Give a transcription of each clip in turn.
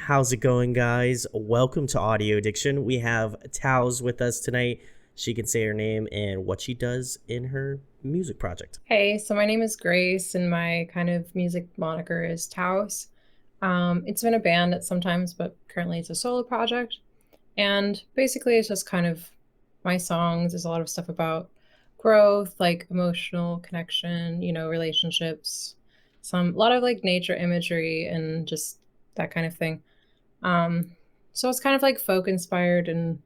How's it going, guys? Welcome to Audio Addiction. We have Towse with us tonight. She can say her name and what she does in her music project. Hey, so my name is Grace, and my kind of music moniker is Towse. It's been a band at sometimes, but currently it's a solo project. And basically, it's just kind of my songs. There's a lot of stuff about growth, like emotional connection, relationships, a lot of like nature imagery and just that kind of thing. Um, so it's kind of like folk inspired and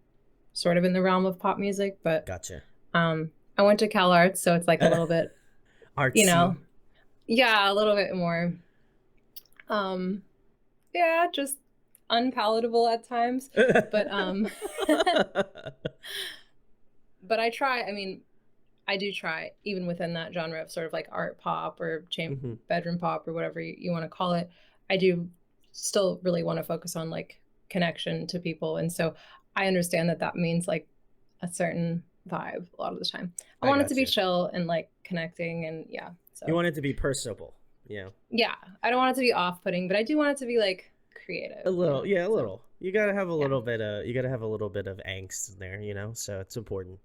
sort of in the realm of pop music, but Gotcha. I went to Cal Arts, so it's like a little bit, you know, Artsy. yeah, a little bit more. Um, yeah, just unpalatable at times. But but I try, I mean, I do try even within that genre of sort of like art pop or hmm bedroom pop or whatever you want to call it. I do still really want to focus on like connection to people. And so I understand that that means like a certain vibe a lot of the time. I I want it to be gotcha. chill and like connecting and yeah. You So want it to be personable, yeah, I don't want it to be off-putting, but I do want it to be like a creative, little, yeah, a So little. You gotta have a yeah, little bit of, you gotta have a little bit of angst in there, So it's important.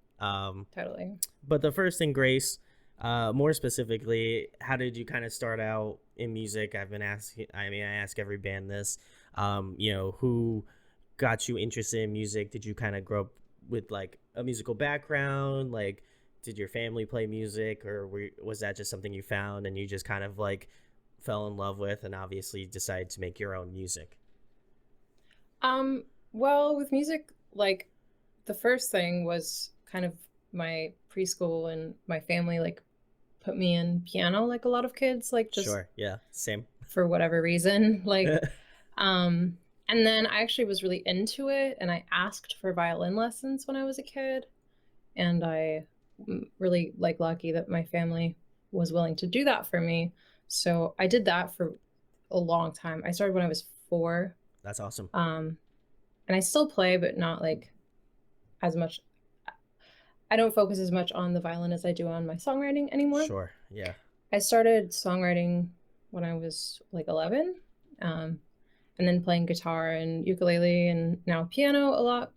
totally. But the first thing, Grace, more specifically, how did you kind of start out in music? I've been asking. I mean, I ask every band this. Who got you interested in music? Did you kind of grow up with like a musical background? Like, did your family play music, or was that just something you found and you just kind of like fell in love with, and obviously decided to make your own music? Well, with music, like the first thing was kind of my preschool and my family like put me in piano like a lot of kids, like just Sure. Yeah. Same. for whatever reason. Like um and then I actually was really into it and I asked for violin lessons when I was a kid and I really like lucky that my family was willing to do that for me. So I did that for a long time. I started when I was 4. That's awesome. Um and I still play but not like as much. I don't focus as much on the violin as I do on my songwriting anymore. Sure. Yeah. I started songwriting when I was like 11, um, and then playing guitar and ukulele and now piano a lot.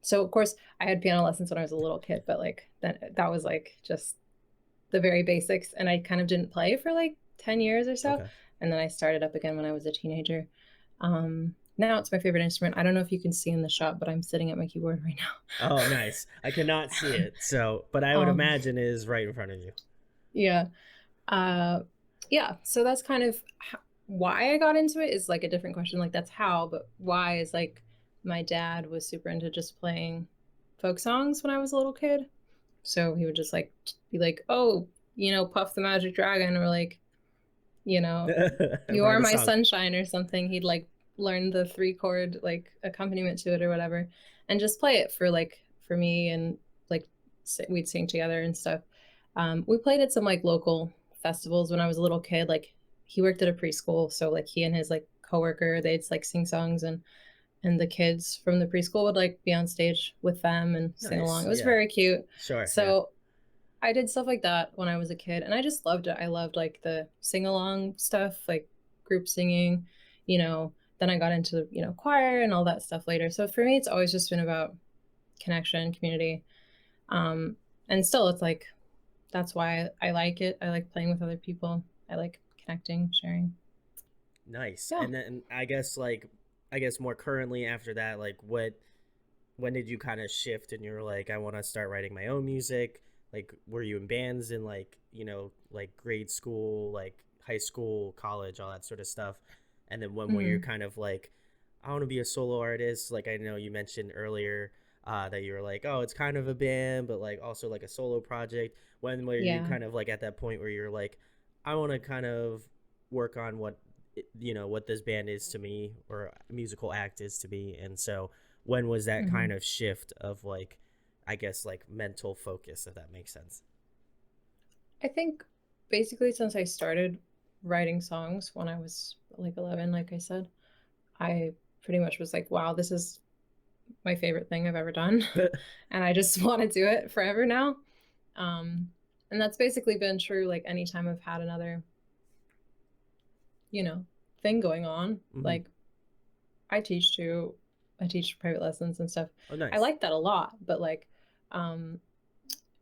So of course I had piano lessons when I was a little kid, but like that was like just the very basics, and I kind of didn't play for like 10 years or so, Okay. and then I started up again when I was a teenager. Now it's my favorite instrument. I don't know if you can see in the shop, but I'm sitting at my keyboard right Oh, nice. I cannot see now. it. So, but I would um, imagine it is right in front of you. yeah. Uh, yeah. So that's kind of why I got into it is like a different question. Like that's how, but why is like my dad was super into just playing folk songs when I was a little kid. So he would just like be like, "Oh, Puff the Magic Dragon," or like, you know, "You Are Write a My song. Sunshine" or something. He'd like learn the 3 chord like accompaniment to it or whatever, and just play it for me and like we'd sing together and stuff. We played at some like local festivals when I was a little kid. Like he worked at a preschool, so like he and his like coworker, they'd like sing songs and the kids from the preschool would like be on stage with them and sing along. Nice. It was Yeah. very cute. Sure. Yeah. So I did stuff like that when I was a kid and I just loved it. I loved like the sing along stuff, like group singing, you know. Then I got into, choir and all that stuff later. So for me, it's always just been about connection, community. Um, and still, it's like that's why I like it. I like playing with other people. I like connecting, sharing. Nice. Yeah. And then I guess more currently after that, like when did you kind of shift and you're like, I want to start writing my own music? Like, were you in bands in like, like grade school, like high school, college, all that sort of stuff? And then when were you Mm-hmm. kind of like, I want to be a solo artist? Like, I know you mentioned earlier that you were like, oh, it's kind of a band, but like also like a solo project. When were you Yeah. kind of like at that point where you're like, I want to kind of work on what this band is to me or musical act is to me, and so when was that Mm-hmm. kind of shift of like, I guess, like mental focus, if that makes sense? I think basically since I started writing songs when I was like 11, like I said, I pretty much was like, wow, this is my favorite thing I've ever done. And I just want to do it forever now. Um, and that's basically been true like anytime I've had another, you know, thing going on. Hmm. Like I teach too. I teach private lessons and stuff. Oh, I nice. like that a lot, but like um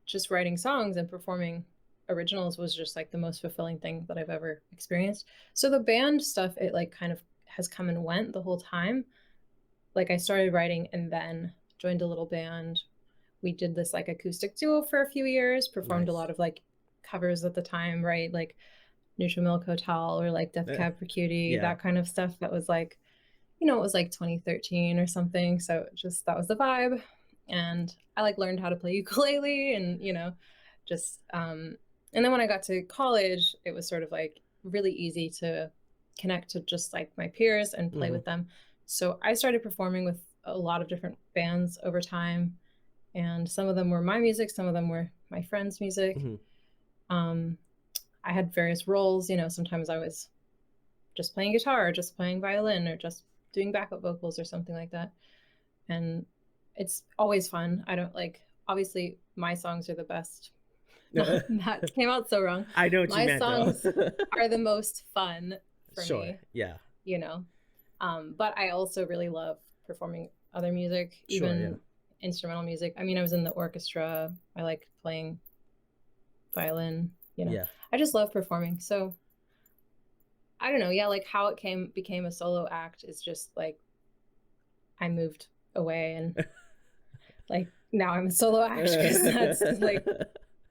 just writing songs and performing originals was just like the most fulfilling thing that I've ever experienced. So the band stuff, it like kind of has come and went the whole time. Like I started writing and then joined a little band. We did this like acoustic duo for a few years, performed a Nice. lot of like covers at the time, right? Like Neutral Milk Hotel or like Death Cab for Cutie, Yeah. that kind of stuff. That was like, it was like 2013 or something. So just that was the vibe. And I like learned how to play ukulele and, just and then when I got to college, it was sort of like really easy to connect to just like my peers and play Hmm. with them. So I started performing with a lot of different bands over time. And some of them were my music, some of them were my friends' music. Hmm. Um, I had various roles, sometimes I was just playing guitar or just playing violin or just doing backup vocals or something like that. And it's always fun. I don't like, obviously my songs are the best. Not that came out so wrong. I know what you My meant though. songs are the most fun for Sure. me, Yeah. you know. But I also really love performing other music, Sure. Yeah. even instrumental music. I mean, I was in the orchestra. I like playing violin. Yeah. I just love performing. So I don't know, yeah, like how it became a solo act is just like I moved away and like now I'm a solo actress. That's like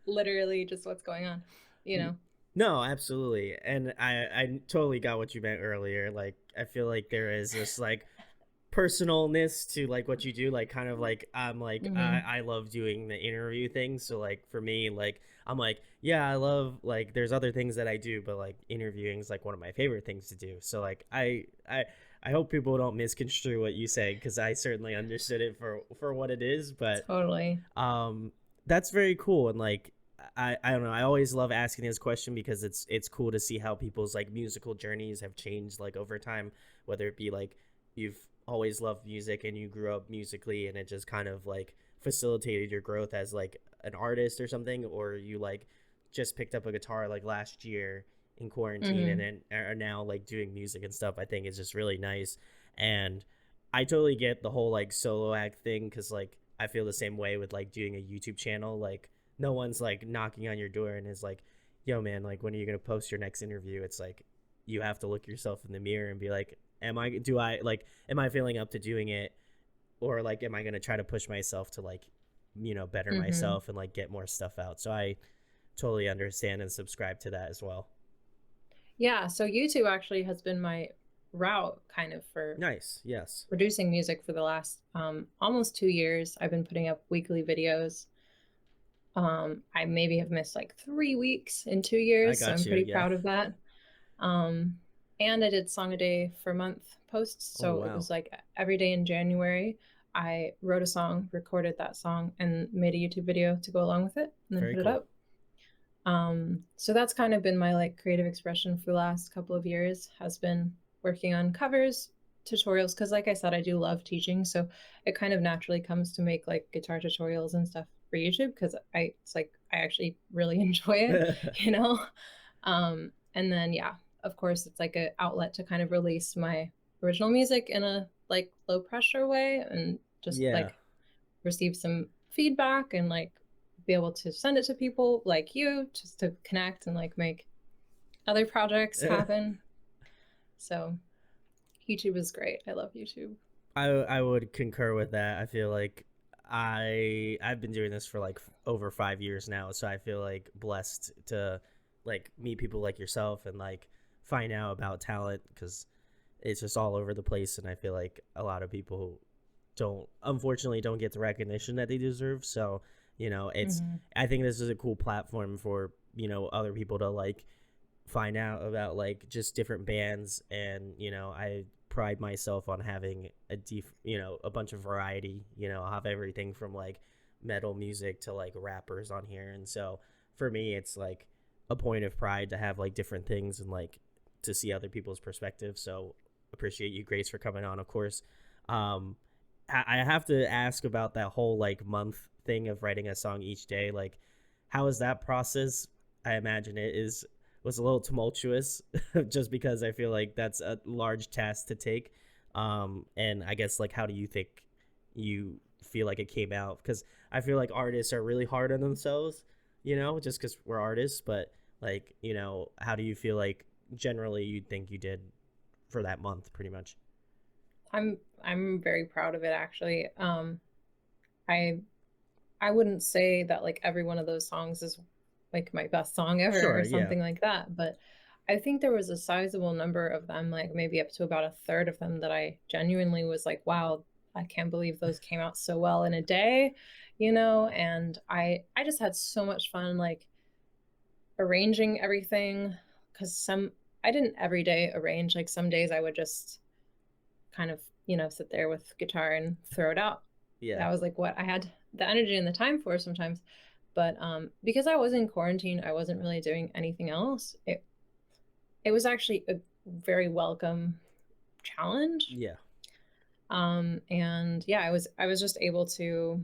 literally just what's going on, you know? No, absolutely. And I totally got what you meant earlier. Like I feel like there is this like personalness to like what you do, like kind of like I'm like Hmm. I love doing the interview thing. So like for me, like I'm like, yeah, I love like there's other things that I do, but like interviewing is like one of my favorite things to do. So like I hope people don't misconstrue what you say because I certainly understood it for what it is, but Totally. um that's very cool. And like I don't know, I always love asking this question because it's cool to see how people's like musical journeys have changed like over time, whether it be like you've always loved music and you grew up musically and it just kind of like facilitated your growth as like an artist or something, or you like just picked up a guitar like last year in quarantine and Hmm. then are now like doing music and stuff. I think it's just really nice. And I totally get the whole like solo act thing because like I feel the same way with like doing a YouTube channel. Like no one's like knocking on your door and is like, yo man, like when are you gonna post your next interview? It's like you have to look yourself in the mirror and be like, am I feeling up to doing it, or like am I gonna try to push myself to like better Hmm. myself and like get more stuff out? So I totally understand and subscribe to that as well. Yeah, so YouTube actually has been my route kind of for Nice. Yes. producing music for the last almost 2 years. I've been putting up weekly videos. I maybe have missed like 3 weeks in two I years, so got I'm you. pretty Yeah. proud of that. Um, and I did Song a Day for month posts. Oh So it wow. was like every day in January, I wrote a song, recorded that song, and made a YouTube video to go along with it, and then Very put it cool. up. So that's kind of been my like creative expression for the last couple of years, has been working on covers, tutorials, because like I said, I do love teaching. So it kind of naturally comes to make like guitar tutorials and stuff for YouTube because it's like I actually really enjoy it, you know? And then yeah, of course it's like an outlet to kind of release my original music in a like low pressure way and just Yeah. like receive some feedback and like be able to send it to people like you just to connect and like make other projects happen. So YouTube is great. I love YouTube. I would concur with that. I feel like I've been doing this for like over 5 years now, so I feel like blessed to like meet people like yourself and like find out about talent because it's just all over the place, and I feel like a lot of people don't, unfortunately, don't get the recognition that they deserve. So it's Hmm. I think this is a cool platform for other people to like find out about like just different bands. And I pride myself on having a bunch of variety. I'll have everything from like metal music to like rappers on here, and so for me it's like a point of pride to have like different things and like to see other people's perspectives. So appreciate you, Grace, for coming on, of course. um I have to ask about that whole like month thing of writing a song each day. Like how is that process? I imagine it is was a little tumultuous, just because I feel like that's a large task to take. And I guess like how do you think you feel like it came out? Because I feel like artists are really hard on themselves, just because we're artists. But like, how do you feel like generally you think you did for that month, pretty much? I'm very proud of it actually. I I wouldn't say that like every one of those songs is like my best song ever Sure, or yeah, something like that, but I think there was a sizable number of them, like maybe up to about a third of them that I genuinely was like, wow, I can't believe those came out so well in a day, and I just had so much fun like arranging everything cuz some I didn't every day arrange, like some days I would just kind of, sit there with guitar and throw it out. yeah, That was like what I had the energy and the time for sometimes. But because I was in quarantine, I wasn't really doing anything else. It was actually a very welcome challenge. yeah. And yeah, I was just able to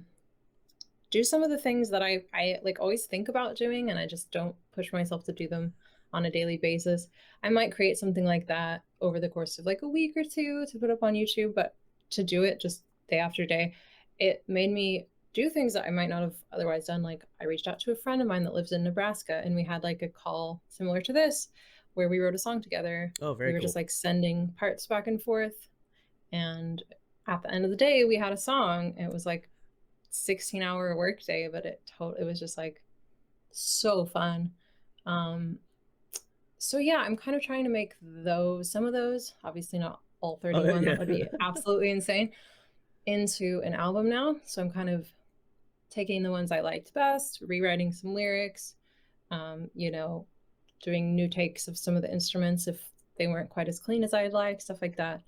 do some of the things that I like always think about doing and I just don't push myself to do them on a daily basis. I might create something like that over the course of like a week or two to put up on YouTube, but to do it just day after day, it made me do things that I might not have otherwise done. Like I reached out to a friend of mine that lives in Nebraska and we had like a call similar to this where we wrote a song together. Oh, We very were just cool. like sending parts back and forth and at the end of the day we had a song. It was like 16-hour workday, but it was just like so fun. Um, so yeah, I'm kind of trying to make some of those, obviously not all Oh, 31, yeah. that would be absolutely insane, into an album now. So I'm kind of taking the ones I liked best, rewriting some lyrics, um, you know, doing new takes of some of the instruments if they weren't quite as clean as I'd like, stuff like that.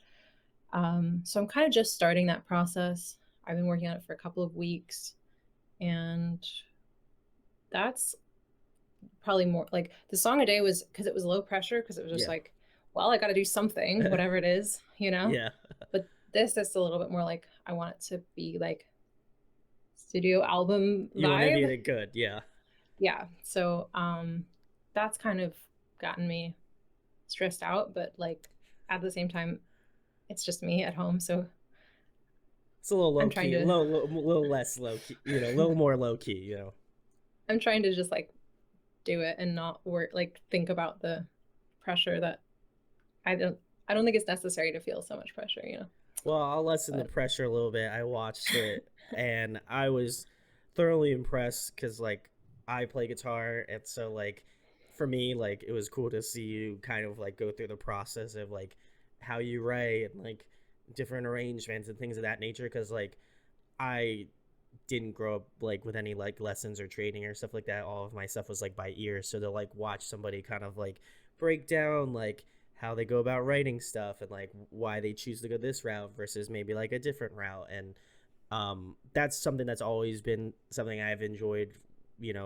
So I'm kind of just starting that process. I've been working on it for a couple of weeks, and that's probably more like the song a day was because it was low pressure because it was just Yeah. like, well, I got to do something, whatever it is. Yeah. But this is a little bit more like I want it to be like studio album You want to be vibe. the good, yeah. Yeah. So that's kind of gotten me stressed out, but like at the same time, it's just me at home. So It's a little I'm low trying key, a to little less low key, a little more low key. I'm trying to just like do it and not work like think about the pressure that I don't I don't think it's necessary to feel so much pressure. Well, I'll lessen the But pressure a little bit. I watched it and I was thoroughly impressed because, like, I play guitar. And so, like, for me, like, it was cool to see you kind of, like, go through the process of, like, how you write and, like, different arrangements and things of that nature. Because, like, I didn't grow up like with any like lessons or training or stuff like that. All of my stuff was like by ear. So to like watch somebody kind of like break down like how they go about writing stuff and like why they choose to go this route versus maybe like a different route. And that's something that's always been something I've enjoyed,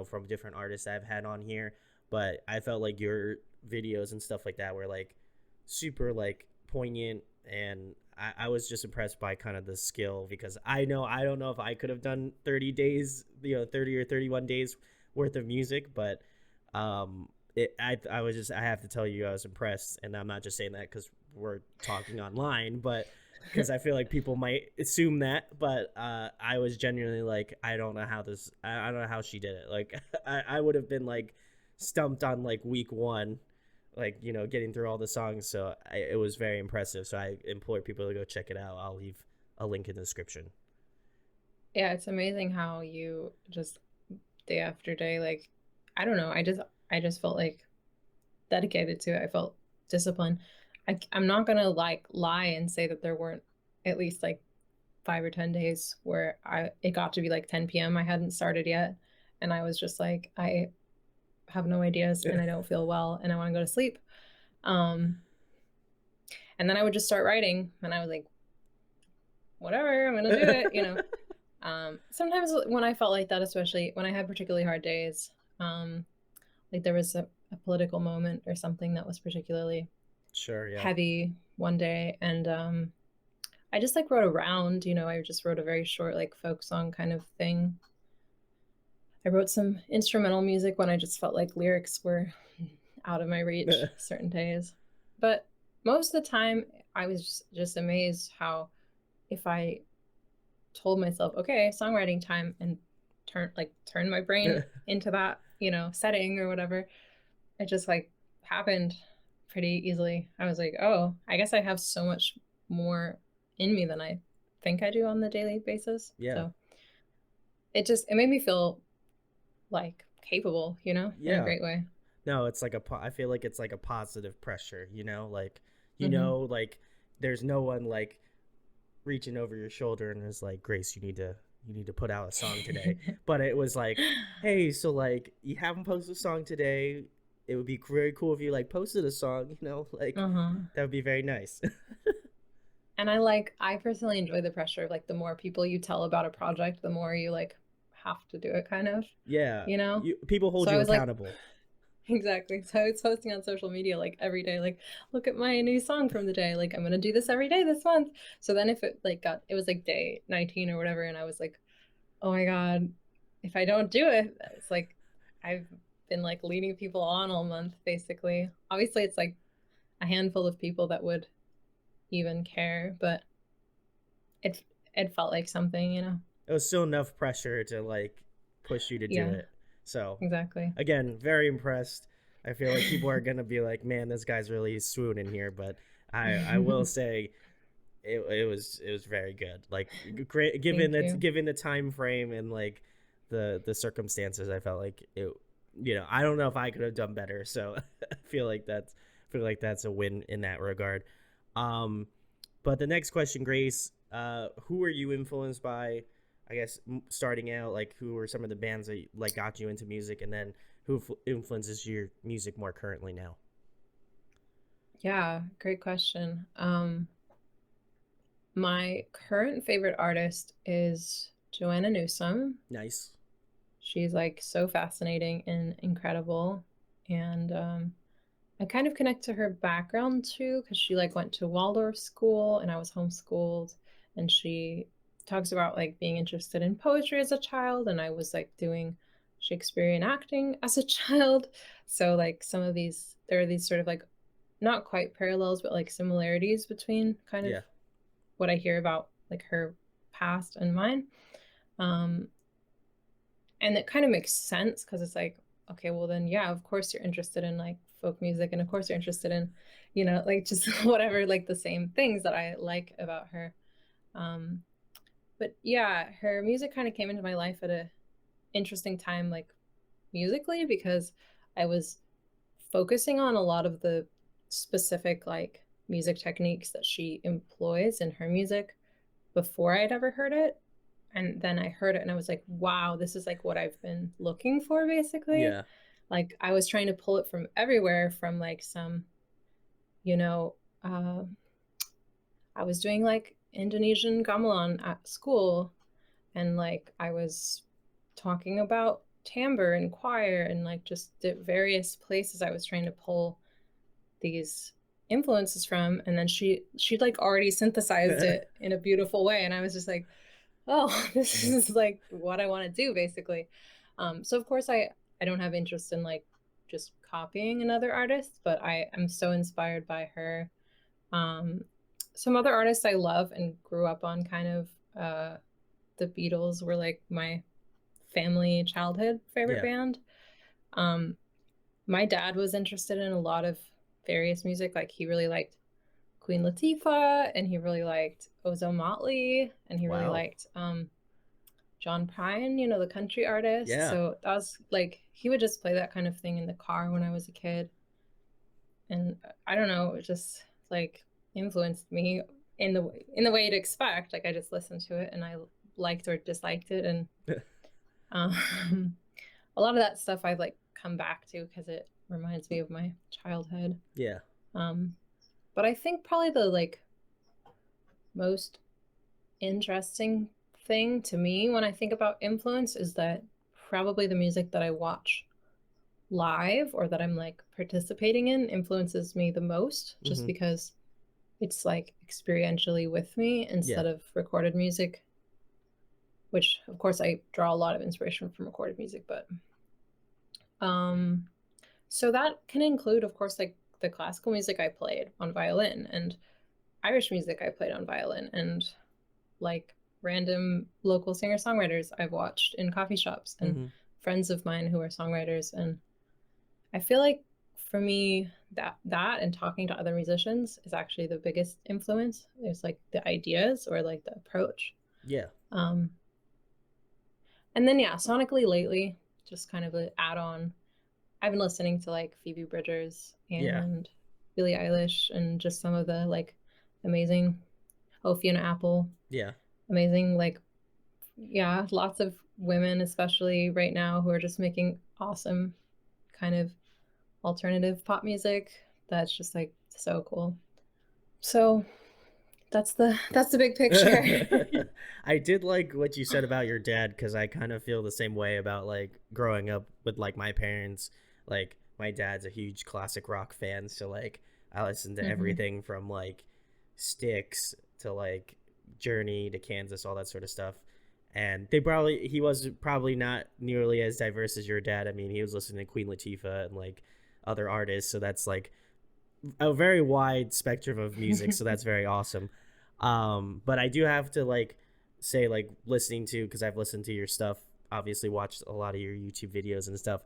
from different artists I've had on here. But I felt like your videos and stuff like that were like super like poignant, and I was just impressed by kind of the skill because I don't know if I could have done 30 days, 30 or 31 days worth of music, but I was just, I have to tell you, I was impressed. And I'm not just saying that because we're talking online, but because I feel like people might assume that. But I was genuinely like, I don't know how I don't know how she did it. Like, I would have been like stumped on like week one, like, getting through all the songs. So it was very impressive. So I implore people to go check it out. I'll leave a link in the description. yeah, it's amazing how you just day after day, like I don't know, I just felt like dedicated to it. I felt disciplined. I'm not gonna like lie and say that there weren't at least like 5 or 10 days where I it got to be like 10 p.m. I hadn't started yet, and I was just like, I have no ideas and I don't feel well and I want to go to sleep. Um, and then I would just start writing, and I was like, whatever, I'm gonna do it. Sometimes when I felt like that, especially when I had particularly hard days, like there was a political moment or something that was particularly Sure, yeah. heavy one day, and I just like wrote around. I just wrote a very short like folk song kind of thing. I wrote some instrumental music when I just felt like lyrics were out of my reach certain days. But most of the time, I was just amazed how if I told myself, okay, songwriting time, and turn my brain into that, setting or whatever, it just like happened pretty easily. I was like, oh, I guess I have so much more in me than I think I do on the daily basis. Yeah. So it made me feel like capable, in a Yeah. great way. No, it's like I feel like it's like a positive pressure, like Hmm. like there's no one like reaching over your shoulder and is like, Grace, you need to put out a song today. But it was like, hey, so like you haven't posted a song today. It would be very cool if you like posted a song, like Uh-huh. that would be very nice. And I personally enjoy the pressure of like the more people you tell about a project, the more you like have to do it kind of, Yeah. you know? People hold So I you was like, accountable. exactly. So I was posting on social media like every day, like, look at my new song from the day. Like I'm gonna do this every day this month. So then if it was like day 19 or whatever, and I was like, oh my God, if I don't do it, it's like I've been like leading people on all month, basically. Obviously it's like a handful of people that would even care, but it it felt like something. It was still enough pressure to like push you to do Yeah, it. So exactly. again, very impressed. I feel like people are gonna be like, man, this guy's really swooning here, but I will say it was very good. Like given Thank that you. given the time frame and like the circumstances, I felt like it. I don't know if I could have done better. So I feel like that's a win in that regard. Um, but the next question, Grace, who are you influenced by? I guess starting out, like who are some of the bands that like got you into music, and then who influences your music more currently now? Yeah, great question. My current favorite artist is Joanna Newsom. Nice. She's like so fascinating and incredible. And I kind of connect to her background too, because she like went to Waldorf school and I was homeschooled. And she talks about like being interested in poetry as a child. And I was like doing Shakespearean acting as a child. So like there are these sort of like not quite parallels, but like similarities between kind of Yeah. what I hear about like her past and mine. Um, and it kind of makes sense because it's like, okay, well then, yeah, of course you're interested in like folk music, and of course you're interested in, like just whatever, like the same things that I like about her. Um, but yeah, her music kind of came into my life at a interesting time, like musically, because I was focusing on a lot of the specific like music techniques that she employs in her music before I'd ever heard it. And then I heard it and I was like, wow, this is like what I've been looking for basically. Yeah. Like I was trying to pull it from everywhere from like some, you know, uh, I was doing like Indonesian gamelan at school and like I was talking about timbre and choir and like just various places I was trying to pull these influences from, and then she'd like already synthesized it in a beautiful way and I was just like, oh, this is like what I want to do basically. So of course I don't have interest in like just copying another artist, but I am so inspired by her. um, some other artists I love and grew up on kind of, the Beatles were like my family childhood favorite Yeah. band. um, my dad was interested in a lot of various music. Like he really liked Queen Latifah, and he really liked Ozone Motley, and he really Wow. liked John Prine, the country artist. Yeah. So that was like he would just play that kind of thing in the car when I was a kid, and I don't know, it just like influenced me in the way you'd expect. Like I just listened to it and I liked or disliked it, and um, a lot of that stuff I've like come back to because it reminds me of my childhood. Yeah. Um, but I think probably the like most interesting thing to me when I think about influence is that probably the music that I watch live or that I'm like participating in influences me the most, just Mm-hmm. because it's like experientially with me Yeah. instead of recorded music, which of course I draw a lot of inspiration from recorded music. But um So that can include, of course, like the classical music I played on violin and Irish music I played on violin and like random local singer songwriters I've watched in coffee shops and Hmm. friends of mine who are songwriters. And I feel like for me that and talking to other musicians is actually the biggest influence. There's like the ideas or like the approach. Yeah, Um, and then yeah, sonically lately, just kind of an add-on. I've been listening to like Phoebe Bridgers yeah, and Billie Eilish and just some of the like amazing, oh, Fiona Apple, yeah, amazing, like, yeah, lots of women, especially right now, who are just making awesome kind of alternative pop music that's just like so cool. So that's the big picture. I did like what you said about your dad because I kind of feel the same way about like growing up with like my parents. Like my dad's a huge classic rock fan, so like I listen to Hmm. everything from like Styx to like Journey to Kansas, all that sort of stuff. And he was probably not nearly as diverse as your dad. I mean, he was listening to Queen Latifah and like other artists, so that's like a very wide spectrum of music, so that's very awesome. But I do have to like say like listening to because I've listened to your stuff, obviously watched a lot of your YouTube videos and stuff.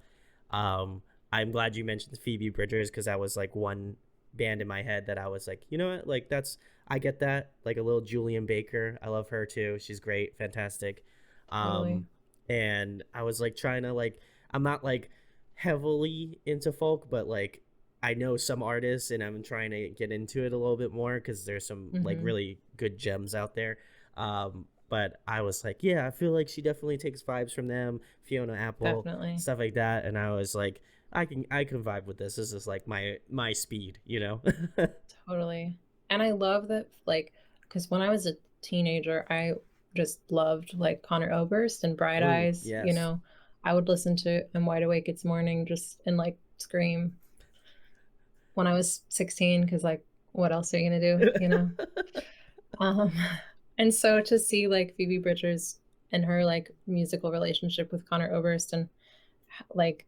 Um, I'm glad you mentioned Phoebe Bridgers because that was like one band in my head that I was like, you know what, like that's I get that like a little Julian Baker. I love her too. She's great, fantastic. Totally. Um, and I was like trying to like I'm not like heavily into folk, but like I know some artists and I'm trying to get into it a little bit more because there's some like Hmm. really good gems out there. But I was like, yeah, I feel like she definitely takes vibes from them, Fiona Apple, Definitely. stuff like that. And I was like, I can vibe with this. This is like my speed, you know? Totally. And I love that, like, because when I was a teenager, I just loved like Connor Oberst and Bright Oh Eyes. yes. I would listen to I'm Wide Awake It's Morning just and like scream when I was 16, because like, what else are you gonna do, Um, and so to see like Phoebe Bridgers and her like musical relationship with Connor Oberst and like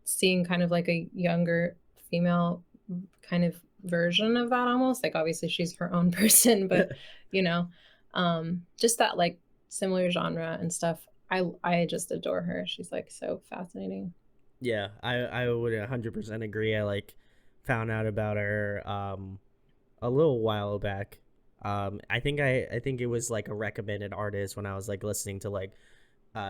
seeing kind of like a younger female kind of version of that almost like obviously she's her own person, but you know just that like similar genre and stuff. I just adore her. She's like so fascinating. Yeah, I would 100% agree. I like found out about her a little while back. I think it was like a recommended artist when I was like listening to like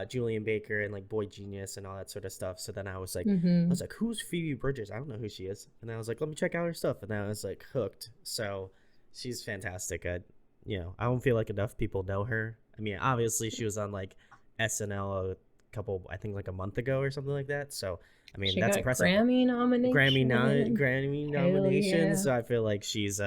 Julian Baker and like Boy Genius and all that sort of stuff. So then I was Mm-hmm. like, who's Phoebe Bridgers? I don't know who she is. And then I was like, let me check out her stuff. And then I was like hooked. So she's fantastic. I don't feel like enough people know her. I mean, obviously she was on like SNL a couple, I think like a month ago or something like that. So I mean, She that's got impressive. Grammy nomination. Grammy Hell nominations. yeah. So I feel like she's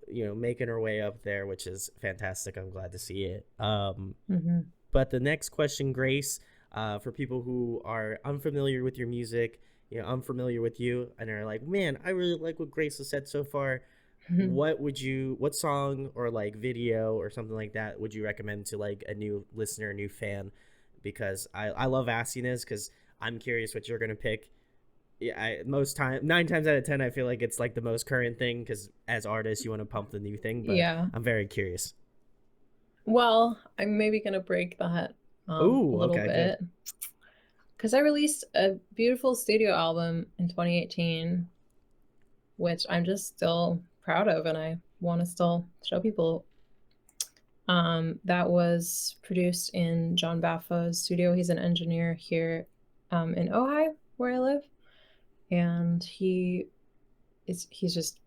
making her way up there, which is fantastic. I'm glad to see it. Mm-hmm. But the next question, Grace, for people who are unfamiliar with your music, unfamiliar with you, and are like, man, I really like what Grace has said so far. What song or like video or something like that would you recommend to like a new listener, a new fan? Because I love asking this because I'm curious what you're gonna pick. Yeah, most time 9 times out of 10, I feel like it's like the most current thing because as artists, you want to pump the new thing. But Yeah. I'm very curious. Well, I'm maybe gonna break that a Ooh, little okay, good. bit because I released a beautiful studio album in 2018, which I'm just still proud of, and I want to still show people. That was produced in John Baffa's studio. He's an engineer here in Ojai, where I live, and he's just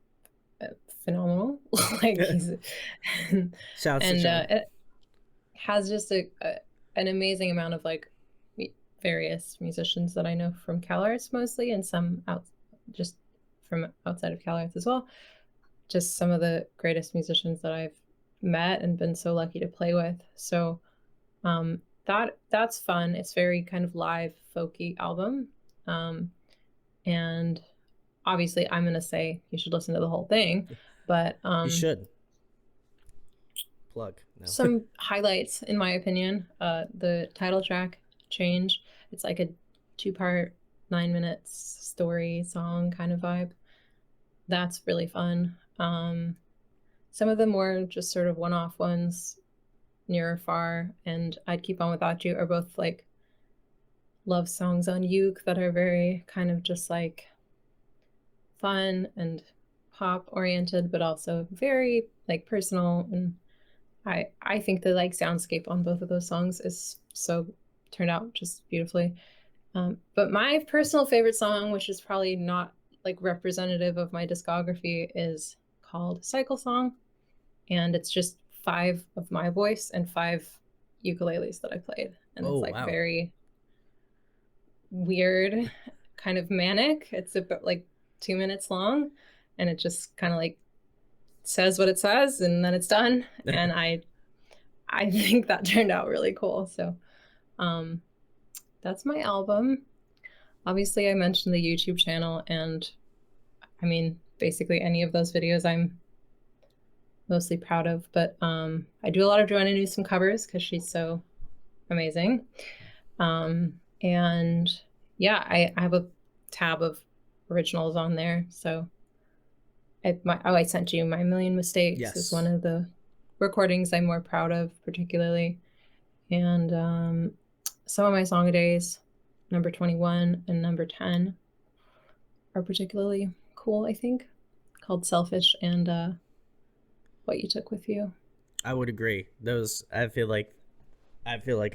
phenomenal. Like he's Shouts to and John. it has just an amazing amount of like various musicians that I know from CalArts mostly, and some out just from outside of CalArts as well. Just some of the greatest musicians that I've met and been so lucky to play with. So that's fun. It's very kind of live folky album. Um, and obviously I'm gonna say you should listen to the whole thing, but You should plug. No. some highlights in my opinion. The title track, Change. It's like a two-part. 9 minutes story song kind of vibe. That's really fun. Some of the more just sort of one-off ones, Near or Far and I'd Keep On Without You, are both like love songs on uke that are very kind of just like fun and pop oriented, but also very like personal. And I think the like soundscape on both of those songs is so turned out just beautifully. But my personal favorite song, which is probably not like representative of my discography, is called Cycle Song, and it's just five of my voice and five ukuleles that I played, and Oh it's like wow. very weird, kind of manic. It's about like 2 minutes long, and it just kind of like says what it says, and then it's done. And I think that turned out really cool. So um, that's my album. Obviously, I mentioned the YouTube channel, and I mean, basically any of those videos I'm mostly proud of. But I do a lot of Joanna Newsom covers because she's so amazing. And yeah, I have a tab of originals on there. So I sent you My Million Mistakes is one Yes. of the recordings I'm more proud of, particularly. And some of my song a days, number 21 and number 10, are particularly cool, I think, called Selfish and What You Took With You. I would agree. Those I feel like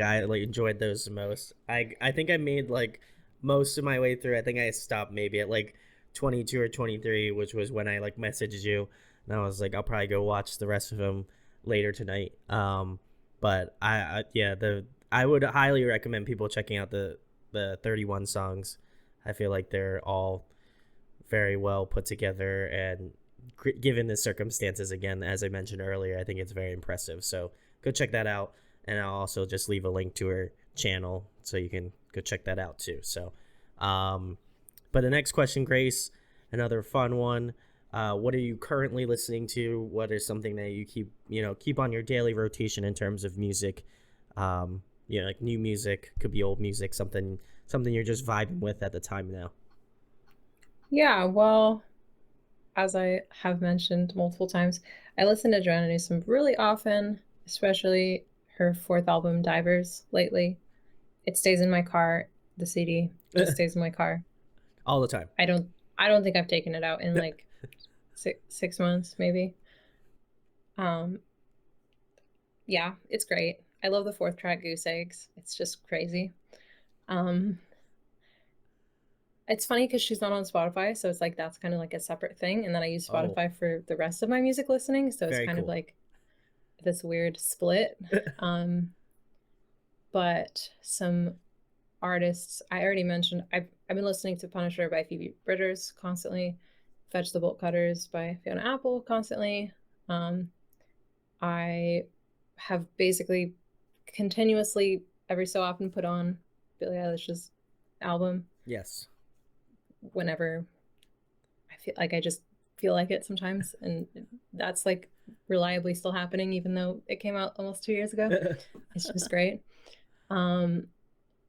I like enjoyed those the most. I think I made like most of my way through. I think I stopped maybe at like 22 or 23, which was when I like messaged you, and I was like, I'll probably go watch the rest of them later tonight. But I yeah, the I would highly recommend people checking out the 31 songs. I feel like they're all very well put together, and given the circumstances, again, as I mentioned earlier, I think it's very impressive. So go check that out, and I'll also just leave a link to her channel so you can go check that out too. So but the next question, Grace, another fun one. What are you currently listening to? What is something that you keep on your daily rotation in terms of music? Like new music, could be old music, something you're just vibing with at the time now. Yeah, well, as I have mentioned multiple times, I listen to Joanna Newsom really often, especially her fourth album, Divers, lately. It stays in my car. The CD just stays in my car. All the time. I don't I don't think I've taken it out in like 6 months, maybe. Um, yeah, it's great. I love the fourth track, Goose Eggs. It's just crazy. Um, it's funny because she's not on Spotify, so it's like that's kind of like a separate thing. And then I use Oh, Spotify for the rest of my music listening, so it's very kind of cool. like this weird split. Um, but some artists I already mentioned. I've been listening to Punisher by Phoebe Bridgers constantly, Fetch the Bolt Cutters by Fiona Apple constantly. Um, I have basically continuously every so often put on Billie Eilish's album Yes. whenever I feel like I just feel like it sometimes, and that's like reliably still happening even though it came out almost 2 years ago. It's just great. Um,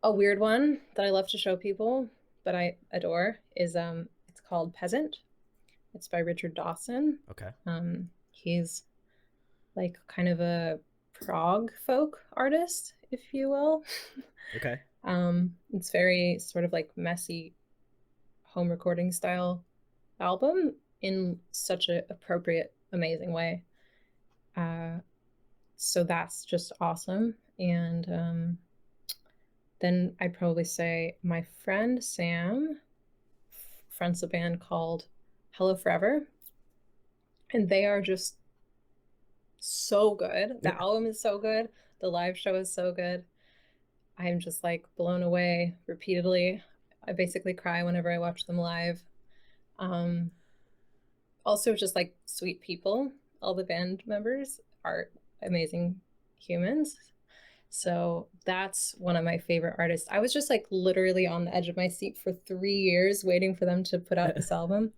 a weird one that I love to show people, but I adore is it's called Peasant. It's by Richard Dawson. Okay. He's like kind of a prog folk artist, if you will. Okay. It's very sort of like messy home recording style album in such an appropriate, amazing way. Uh, so that's just awesome. And then I'd probably say my friend Sam fronts a band called Hello Forever, and they are just so good. The album is so good. The live show is so good. I'm just like blown away repeatedly. I basically cry whenever I watch them live. Um, Also, just like sweet people. All the band members are amazing humans. So that's one of my favorite artists. I was just like literally on the edge of my seat for 3 years waiting for them to put out this album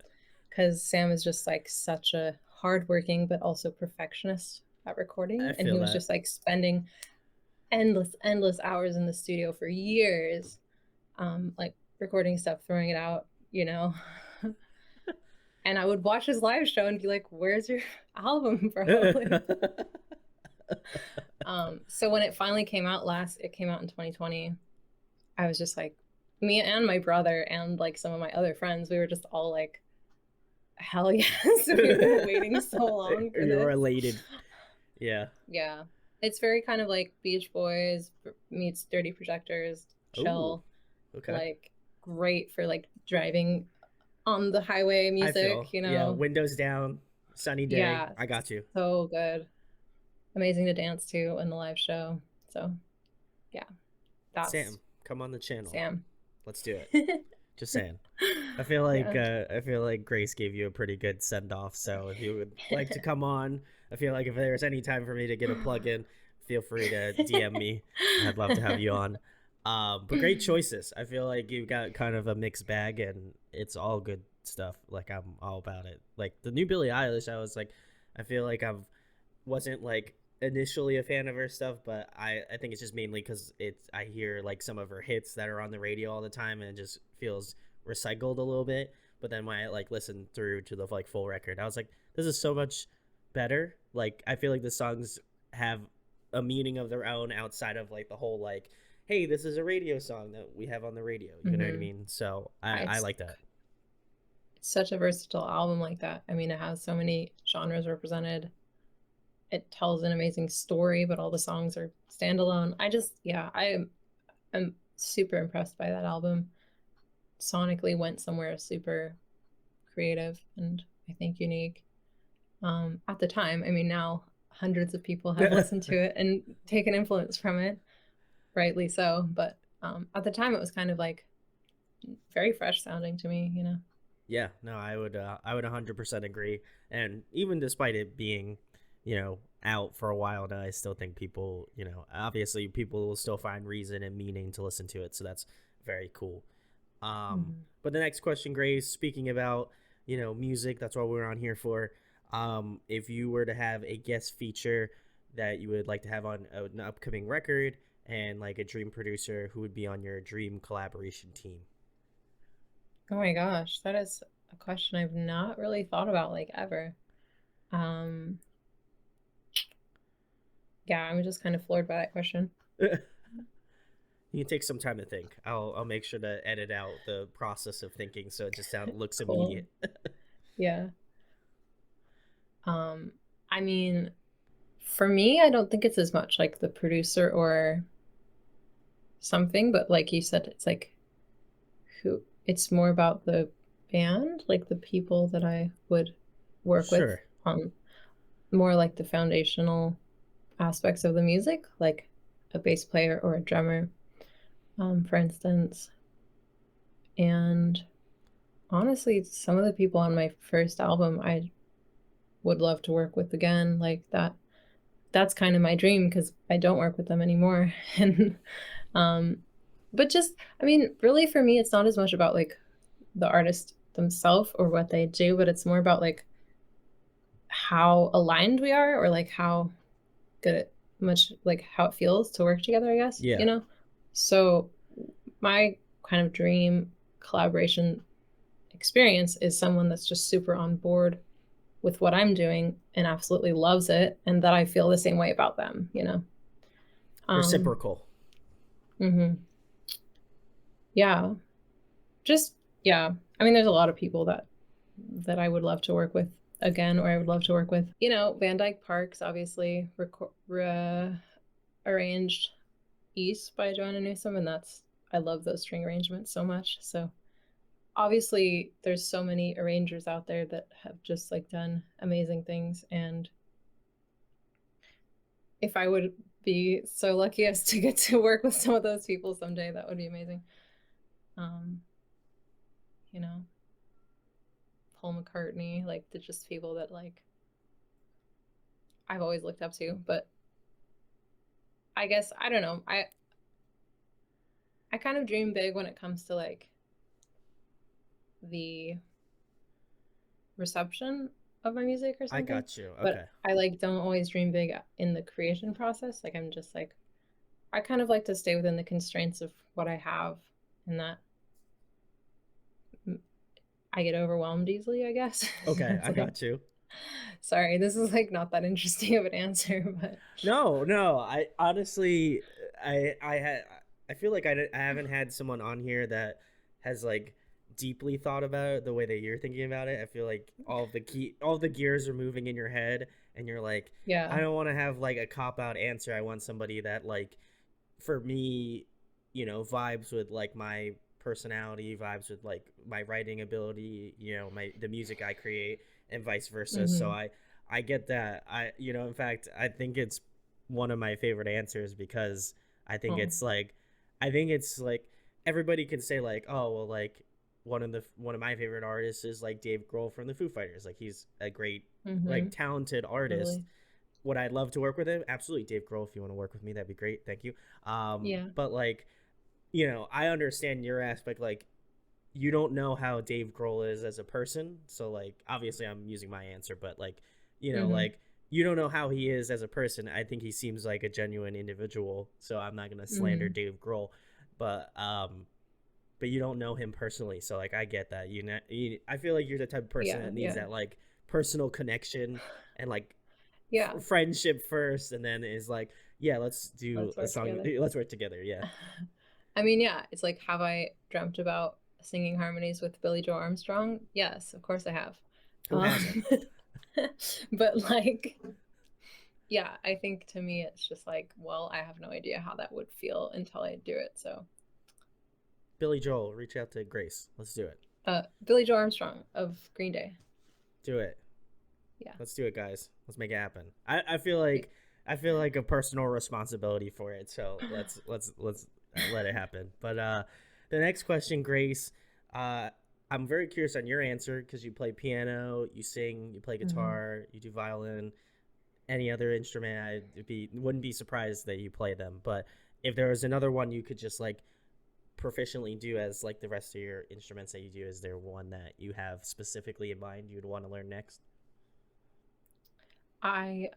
because Sam is just like such a hardworking but also perfectionist at I recording. And he feel was that. just like spending endless hours in the studio for years, like recording stuff, throwing it out, you know. And I would watch his live show and be like, "Where's your album, bro?" Like, so when it finally came out it came out in 2020. I was just like, me and my brother and like some of my other friends, we were just all like, hell yes, we've been waiting so long for You're this. elated. Yeah. Yeah. It's very kind of like Beach Boys meets Dirty Projectors, Ooh. chill, Okay. like great for like driving on the highway I feel. music, you Yeah. know? Windows down. Sunny day. Yeah, I got you. so good. Amazing to dance to in the live show. So, yeah, that's Sam, come on the channel. Sam. Let's do it. Just saying. Yeah. I feel like Grace gave you a pretty good send off. So if you would like to come on, I feel like if there's any time for me to get a plug in, feel free to DM me. I'd love to have you on. But great choices. I feel like you've got kind of a mixed bag, and it's all good stuff. Like I'm all about it. Like the new Billie Eilish, I feel like I've wasn't like initially a fan of her stuff, but I think it's just mainly because it's I hear like some of her hits that are on the radio all the time, and it just feels recycled a little bit. But then when I like listened through to the like full record, I was like, this is so much better. Like I feel like the songs have a meaning of their own outside of like the whole like, hey, this is a radio song that we have on the radio. You know what I Hmm. mean? So I It's like that. such a versatile album like that. I mean, it has so many genres represented. It tells an amazing story, but all the songs are standalone. Yeah, I'm super impressed by that album. Sonically went somewhere super creative and I think unique. At the time, I mean, now hundreds of people have listened to it and taken influence from it, rightly so. But at the time, it was kind of like very fresh sounding to me, you know? Yeah, no, I would 100% agree. And even despite it being, out for a while now, I still think people, obviously people will still find reason and meaning to listen to it. So that's very cool. Mhm. But the next question, Grace, speaking about, music, that's what we're on here for. If you were to have a guest feature that you would like to have on an upcoming record and like a dream producer, who would be on your dream collaboration team? Oh my gosh, that is a question I've not really thought about like ever. Um, yeah, I'm just kind of floored by that question. You can take some time to think. I'll make sure to edit out the process of thinking so it just looks Cool. immediate. Yeah. Um, I mean, for me, I don't think it's as much like the producer or something, but like you said, it's like who it's more about the band, like the people that I would work with Sure. on more like the foundational aspects of the music, like a bass player or a drummer, for instance. And honestly, some of the people on my first album I would love to work with again, like that's kind of my dream because I don't work with them anymore. And um but just I mean, really for me it's not as much about like the artist themselves or what they do, but it's more about like how aligned we are or like how good it much like how it feels to work together, I guess, you Yeah. know? So my kind of dream collaboration experience is someone that's just super on board with what I'm doing and absolutely loves it and that I feel the same way about them, you know? Um, Reciprocal. mhm. Yeah. Just yeah. I mean, there's a lot of people that I would love to work with again, or I would love to work with. You know, Van Dyke Parks, obviously arranged East by Joanna Newsom, and I love those string arrangements so much. So obviously, there's so many arrangers out there that have just like done amazing things, and if I would be so lucky as to get to work with some of those people someday, that would be amazing. Um, you know, Paul McCartney, like the just people that like I've always looked up to. But I guess I don't know. I kind of dream big when it comes to like the reception of my music or I something. got you. But Okay. I like don't always dream big in the creation process. Like I'm just like I kind of like to stay within the constraints of what I have in that. I get overwhelmed easily, I guess. Okay, It's I like, got you. sorry, this is like not that interesting of an answer, but No, no. I honestly, I had, I feel like I haven't had someone on here that has like deeply thought about it the way that you're thinking about it. I feel like all of the gears are moving in your head, and you're like, I yeah. don't want to have like a cop out answer. I want somebody that like, for me, vibes with like my personality, vibes with like my writing ability, my the music I create, and vice versa. So Mm-hmm. I get that. In fact, I think it's one of my favorite answers because I think Oh. it's like, I think it's like everybody can say like, oh well, like one of my favorite artists is like Dave Grohl from the Foo Fighters. Like he's a great, like Mm-hmm. talented artist. Totally. Would I love to work with him? Absolutely, Dave Grohl. If you want to work with me, that'd be great. Thank you. Yeah. But like, I understand your aspect. Like, you don't know how Dave Grohl is as a person. So like, obviously, I'm using my answer, but like, Mm-hmm. like you don't know how he is as a person. I think he seems like a genuine individual. So I'm not gonna slander Mm-hmm. Dave Grohl, but you don't know him personally. So like, I get that. I feel like you're the type of person Yeah. that needs Yeah. that like personal connection and like Yeah. friendship first, and then is like, yeah, let's do Let's a work song. together. Let's work together. Yeah. I mean, yeah, it's like, have I dreamt about singing harmonies with Billy Joe Armstrong? Yes, of course I have. Who hasn't? Um, but like, yeah, I think to me it's just like, well, I have no idea how that would feel until I do it. So, Billy Joel, reach out to Grace. Let's do it. Billy Joe Armstrong of Green Day. Do it. Yeah. Let's do it, guys. Let's make it happen. I feel like a personal responsibility for it. So let's let it happen. But the next question, Grace, uh, I'm very curious on your answer because you play piano, you sing, you play Hmm. guitar, you do violin, any other instrument. Wouldn't be surprised that you play them. But if there was another one you could just like proficiently do as like the rest of your instruments that you do, is there one that you have specifically in mind you'd want to learn next? I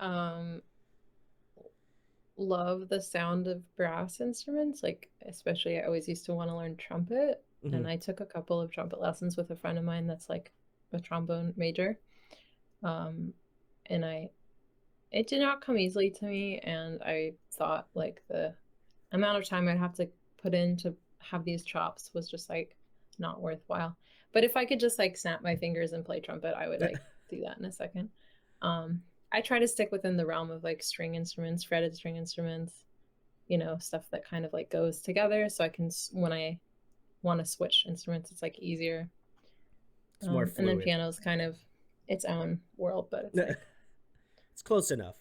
love the sound of brass instruments. Like, especially, I always used to want to learn trumpet, Mm-hmm. and I took a couple of trumpet lessons with a friend of mine that's like a trombone major. Um, and it did not come easily to me, and I thought like the amount of time I'd have to put in to have these chops was just like not worthwhile. But if I could just like snap my fingers and play trumpet, I would like do that in a second. I try to stick within the realm of like string instruments, fretted string instruments, stuff that kind of like goes together. So I can, when I want to switch instruments, it's like easier. It's more And then fluid. piano is kind of its own world, but it's like, It's close enough.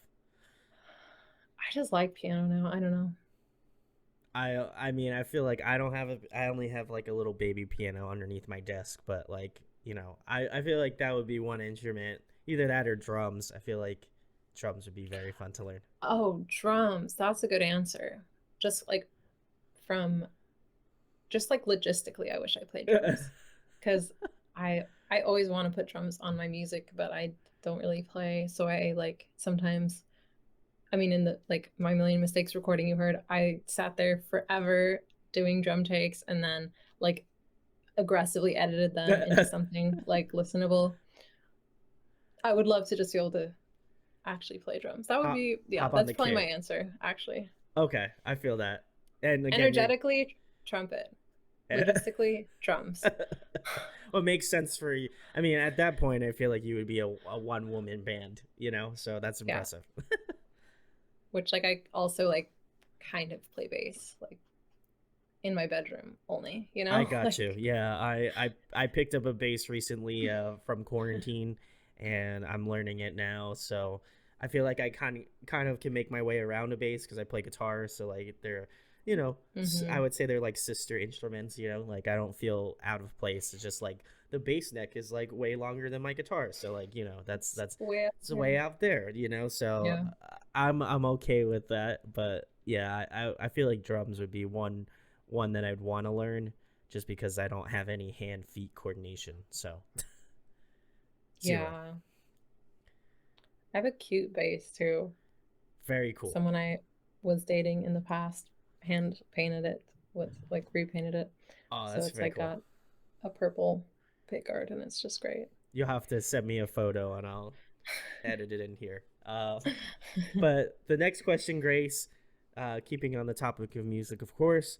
I just like piano now. I don't know. I mean, I feel like I only have like a little baby piano underneath my desk, but like, I feel like that would be one instrument, either that or drums. I feel like drums would be very fun to learn. Oh, drums. That's a good answer. Just like from just like logistically, I wish I played drums because I always want to put drums on my music, but I don't really play. So I like sometimes, I mean, in the like my Million Mistakes recording you heard, I sat there forever doing drum takes and then like aggressively edited them into something like listenable. I would love to just be able to actually play drums. That would hop be, yeah, hop on that's the probably my kit. answer, actually. Okay, I feel that. And again, you're Energetically, trumpet. Logistically, drums. what makes sense for you. I mean, at that point, I feel like you would be a one woman band, so that's Yeah. impressive. Which like I also like kind of play bass, like in my bedroom only, I got you. Like Yeah, I picked up a bass recently from quarantine, and I'm learning it now. So I feel like I kind of can make my way around a bass because I play guitar. So like they're, I mm-hmm. would say they're like sister instruments. Like I don't feel out of place. It's just like the bass neck is like way longer than my guitar. So like It's that's way up it's way there. out there. So Yeah. I'm okay with that. But yeah, I feel like drums would be one that I'd want to learn just because I don't have any hand feet coordination. So zero. Yeah. I have a cute bass too. Very cool. Someone I was dating in the past hand painted it with like repainted it. Oh, So that's it's very like cool. got a purple. pick art, and it's just great. You'll have to send me a photo and I'll edit it in here. But the next question, Grace, keeping on the topic of music, of course,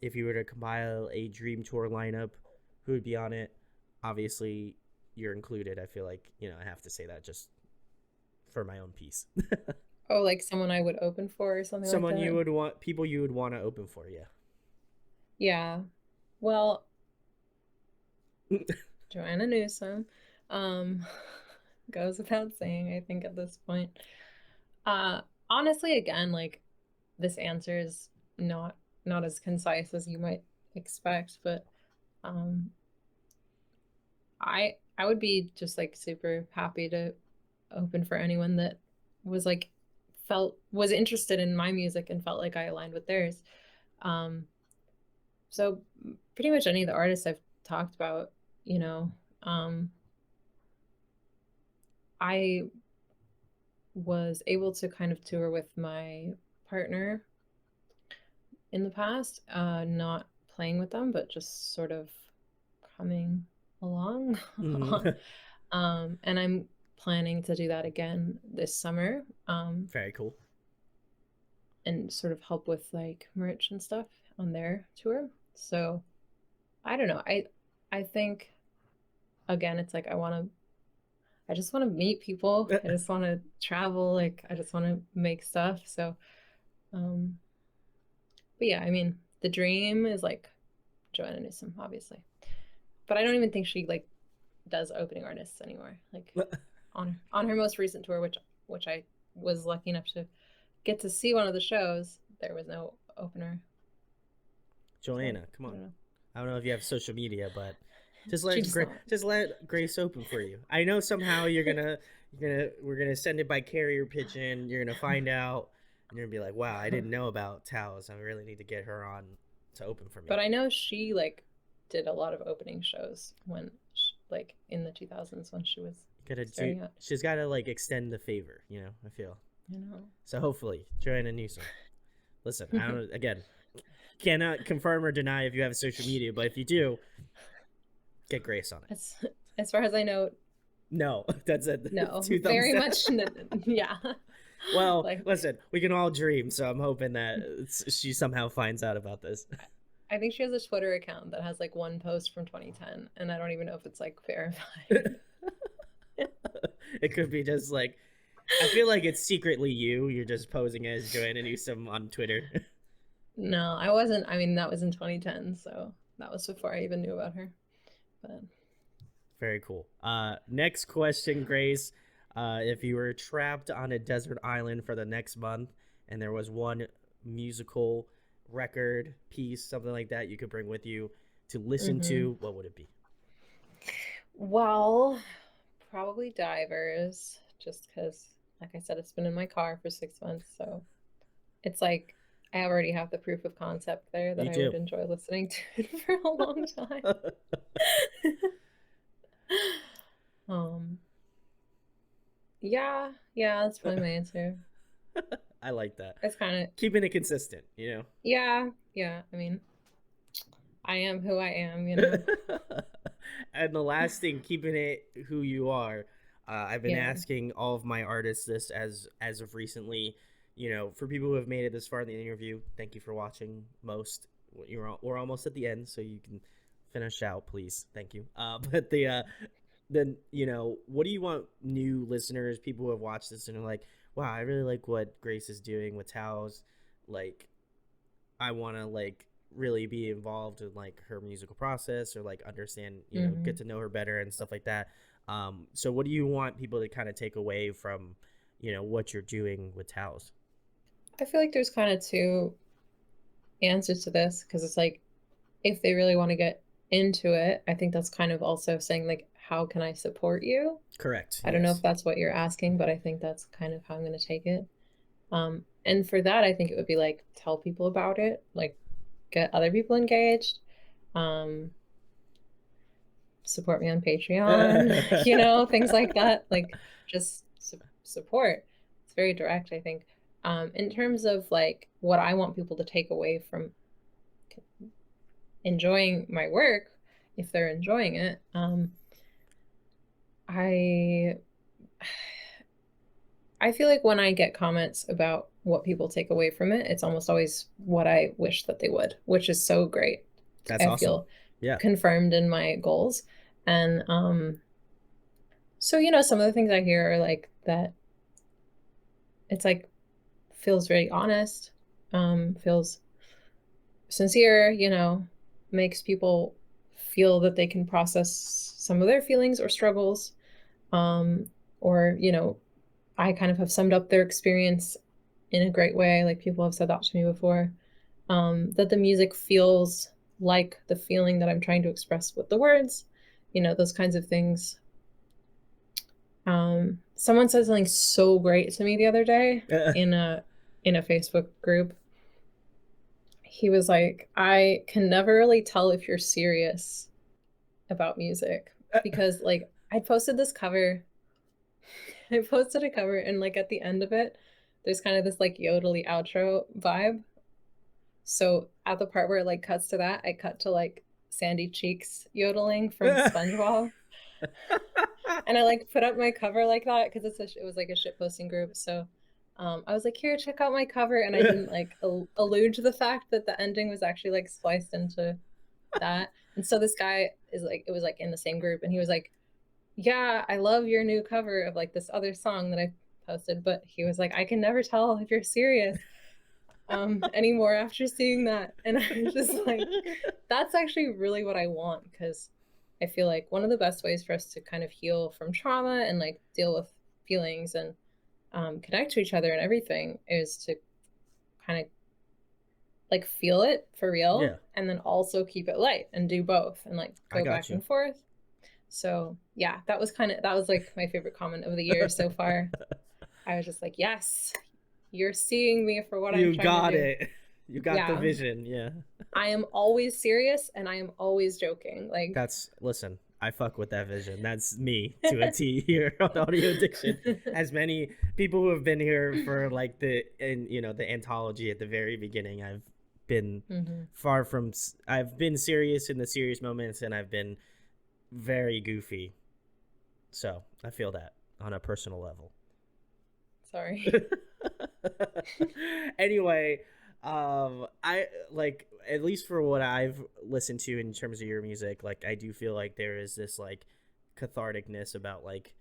if you were to compile a dream tour lineup, who would be on it? Obviously, you're included. I feel like, I have to say that just for my own piece. Oh, like someone I would open for or something like Someone you that? would want, people you would want to open for, yeah. Yeah. Well, Joanna Newsom, um, goes without saying, I think, at this point. Honestly, again, like this answer is not as concise as you might expect, but um I would be just like super happy to open for anyone that was like felt was interested in my music and felt like I aligned with theirs. Um so pretty much any of the artists I've talked about, you know, um I was able to kind of tour with my partner in the past, not playing with them, but just sort of coming along on. Mm-hmm. And I'm planning to do that again this summer, Very cool. and sort of help with like merch and stuff on their tour. So I don't know. I think again, it's like I just want to meet people. I just want to travel. Like I just want to make stuff. So, um, but yeah, I mean, the dream is like Joanna Newsom, obviously, but I don't even think she like does opening artists anymore. Like on her most recent tour, which I was lucky enough to get to see one of the shows, there was no opener. So Joanna, come I on. don't know. I don't know if you have social media, but just She let does not. Just let Grace open for you. I know somehow we're gonna send it by carrier pigeon. You're gonna find out, and you're gonna be like, wow, I didn't know about Towse. I really need to get her on to open for But me. I know she like did a lot of opening shows when like in the 2000s when she was Gotta do. starting out. She's gotta like extend the favor. I feel You know. so. Hopefully, Joanna Newsom. Listen, I don't. Again, cannot confirm or deny if you have social media, but if you do, get Grace on it. as as far as I know, No, that's it. no, Two thumbs very down. much. Yeah. Well, Like listen, we can all dream, so I'm hoping that she somehow finds out about this. I think she has a Twitter account that has like one post from 2010, and I don't even know if it's like verified. It could be just like I feel like it's secretly you. You're just posing as Joanna Newsom on Twitter. No, I wasn't. I mean, that was in 2010, so that was before I even knew about her. But Very cool. Next question, Grace. If you were trapped on a desert island for the next month and there was one musical record piece, something like that, you could bring with you to listen mhm. to, what would it be? Well, probably divers, just because, like I said, it's been in my car for 6 months, so it's like I already have the proof of concept there that You I would do. enjoy listening to it for a long time. um, yeah, yeah, that's probably my answer. I like that. It's kind of Keeping it consistent. yeah, yeah. I mean, I am who I am, you know. And the last thing, keeping it who you are. I've been Yeah. asking all of my artists this as of recently. For people who have made it this far in the interview, thank you for watching. Most we're almost at the end, so you can finish out, please. Thank you. But then what do you want new listeners, people who have watched this and are like, wow, I really like what Grace is doing with Towels. Like, I want to like really be involved in like her musical process or like understand, get Hmm. to know her better and stuff like that. So what do you want people to kind of take away from, what you're doing with Towels? I feel like there's kind of two answers to this because it's like if they really want to get into it, I think that's kind of also saying like, how can I support you? Correct. I don't know if Yes. that's what you're asking, but I think that's kind of how I'm going to take it. And for that, I think it would be like tell people about it, like get other people engaged, um, support me on Patreon, things like that. Like just support. It's very direct, I think. In terms of like what I want people to take away from enjoying my work, if they're enjoying it. I I feel like when I get comments about what people take away from it, it's almost always what I wish that they would, which is so great. That's I awesome. feel Yeah. confirmed in my goals. And so some of the things I hear are like that it's like feels very honest, feels sincere, makes people feel that they can process some of their feelings or struggles. Um, or, I kind of have summed up their experience in a great way. Like people have said that to me before. That the music feels like the feeling that I'm trying to express with the words, those kinds of things. Someone said something so great to me the other day in a Facebook group. He was like, I can never really tell if you're serious about music because like I posted this cover. I posted a cover and like at the end of it, there's kind of this like yodely outro vibe. So at the part where it like cuts to that, I cut to like Sandy Cheeks yodeling from SpongeBob. And I like put up my cover like that because it was like a shit posting group. So I was like, here, check out my cover, and I didn't like allude to the fact that the ending was actually like spliced into that. And so this guy is like, it was like in the same group, and he was like, yeah, I love your new cover of like this other song that I posted, but he was like, I can never tell if you're serious anymore after seeing that. And I was just like, that's actually really what I want because I feel like one of the best ways for us to kind of heal from trauma and like deal with feelings and connect to each other and everything is to kind of like feel it for real Yeah, and then also keep it light and do both and like I go got back you. and forth. So yeah, that was like my favorite comment of the year so far. I was just like, yes, you're seeing me for what I'm You trying to got do. it. You got the Yeah, vision. Yeah. I am always serious and I am always joking. Like, Listen, I fuck with that vision. That's me to a T here on Audio Addiction. As many people who have been here for like the anthology at the very beginning, I've been mm-hmm. I've been serious in the serious moments and I've been very goofy. So I feel that on a personal level. Sorry. Anyway, I like at least for what I've listened to in terms of your music, like I do feel like there is this like catharticness about like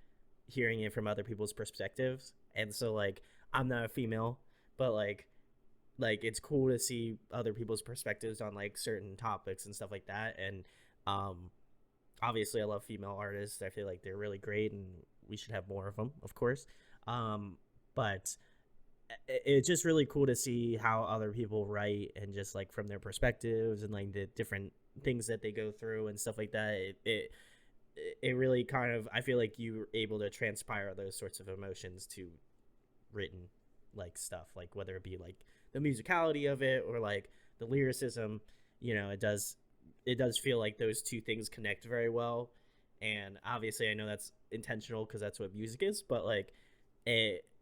hearing it from other people's perspectives. And so like I'm not a female, but like it's cool to see other people's perspectives on like certain topics and stuff like that. And um obviously I love female artists. I feel like they're really great and we should have more of them, of course. But it's just really cool to see how other people write and just like from their perspectives and like the different things that they go through and stuff like that. It really kind of, I feel like you were able to transpire those sorts of emotions to written like stuff, like whether it be like the musicality of it or like the lyricism. It does feel like those two things connect very well. And obviously I know that's intentional because that's what music is, but like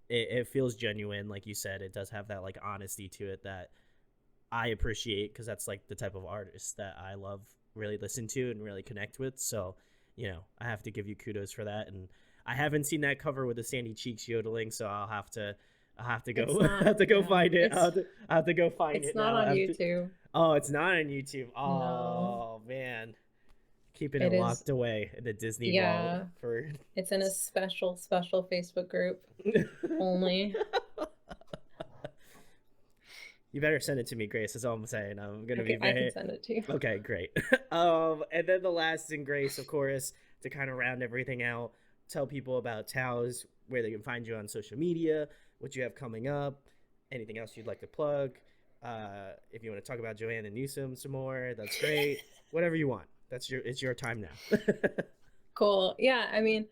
it feels genuine. Like you said, it does have that like honesty to it that I appreciate because that's like the type of artist that I love, really listen to and really connect with. So I have to give you kudos for that. And I haven't seen that cover with the Sandy Cheeks yodeling, so I'll have to It's go not, have to go yeah. find it. I'll have to go find It's it not now. on YouTube. Oh, it's not on YouTube. No. Oh man, keeping it It is, locked away in the Disney vault yeah. for. It's in a special Facebook group only. You better send it to me, Grace. That's all I'm saying. I'm gonna be I can very. send it to you. Okay, great. And then the last thing, Grace, of course, to kind of round everything out, tell people about Towse, where they can find you on social media, what you have coming up, anything else you'd like to plug. If you want to talk about Joanna Newsom some more, that's great. Whatever you want. It's your time now. Cool. Yeah, I mean,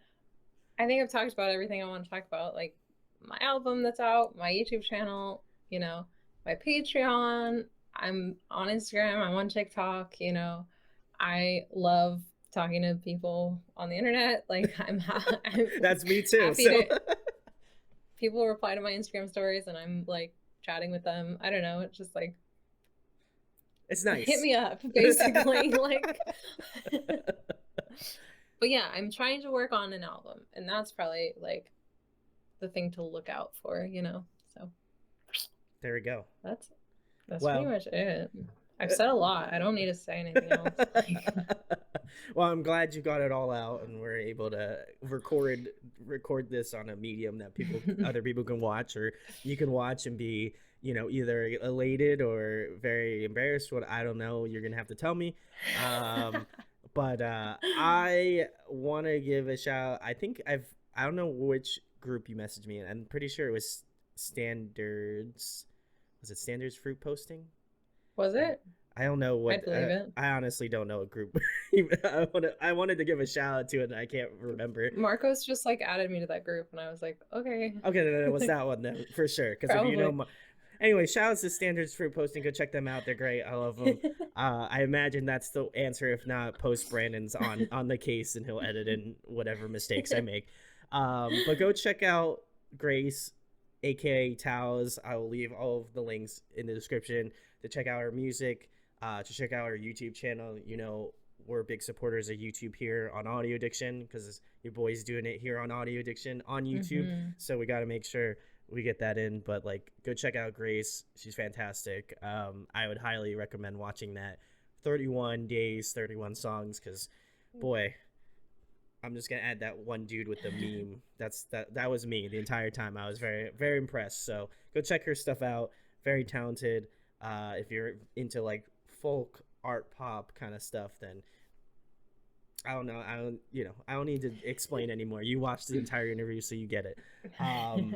I think I've talked about everything I want to talk about, like my album that's out, my YouTube channel, my Patreon. I'm on Instagram, I'm on TikTok, I love talking to people on the internet. Like I'm That's me too. happy So to people reply to my Instagram stories and I'm like chatting with them. I don't know, it's just like It's hit nice. me up, basically. Like, but yeah, I'm trying to work on an album, and that's probably like the thing to look out for, you know? So There we go. that's that's pretty Well, much it. I've said a lot. I don't need to say anything else. Like, well, I'm glad you got it all out and we're able to record this on a medium that other people can watch, or you can watch and be, either elated or very embarrassed. What, I don't know. You're gonna have to tell me. Um, but I want to give a shout. I don't know which group you messaged me in. I'm pretty sure it was Standards. Was it Standards Fruit Posting? was I it? I don't know I what. believe it. I honestly don't know a group. I wanted to give a shout out to it, and I can't remember. Marcos just like added me to that group, and I was like, okay, Okay, no, no, it was that one then for sure. Because if you know, probably. anyway, shout outs to Standards Fruit Posting. Go check them out. They're great. I love them. I imagine that's the answer. If not, post Brandon's on the case, and he'll edit in whatever mistakes I make. But go check out Grace, aka Towse. I will leave all of the links in the description to check out her music, to check out her YouTube channel. We're big supporters of YouTube here on Audio Addiction because your boy's doing it here on Audio Addiction on YouTube. Hmm. So we got to make sure we get that in. But like, go check out Grace. She's fantastic. I would highly recommend watching that 31 days, 31 songs, because boy, I'm just gonna add that one dude with the meme. That was me the entire time. I was very very impressed. So go check her stuff out. Very talented. If you're into like folk art pop kind of stuff, then I don't know. I don't need to explain anymore. You watched the entire interview, so you get it. Um,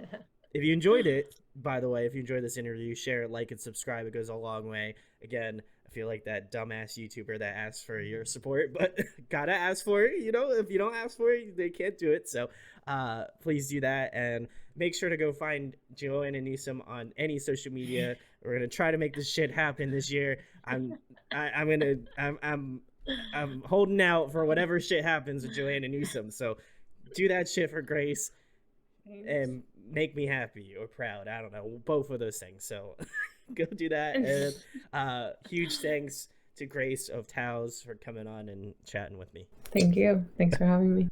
if you enjoyed it, by the way, if you enjoyed this interview, share it, like, and subscribe. It goes a long way. Again, I feel like that dumbass YouTuber that asks for your support, but gotta ask for it. If you don't ask for it, they can't do it. So please do that, and make sure to go find Joanna Newsom on any social media. We're gonna try to make this shit happen this year. I'm holding out for whatever shit happens with Joanna Newsom. So do that shit for Grace Thanks. and make me happy or proud. I don't know, both of those things. So go do that. And huge thanks to Grace of Towse for coming on and chatting with me. Thank you. Thanks for having me.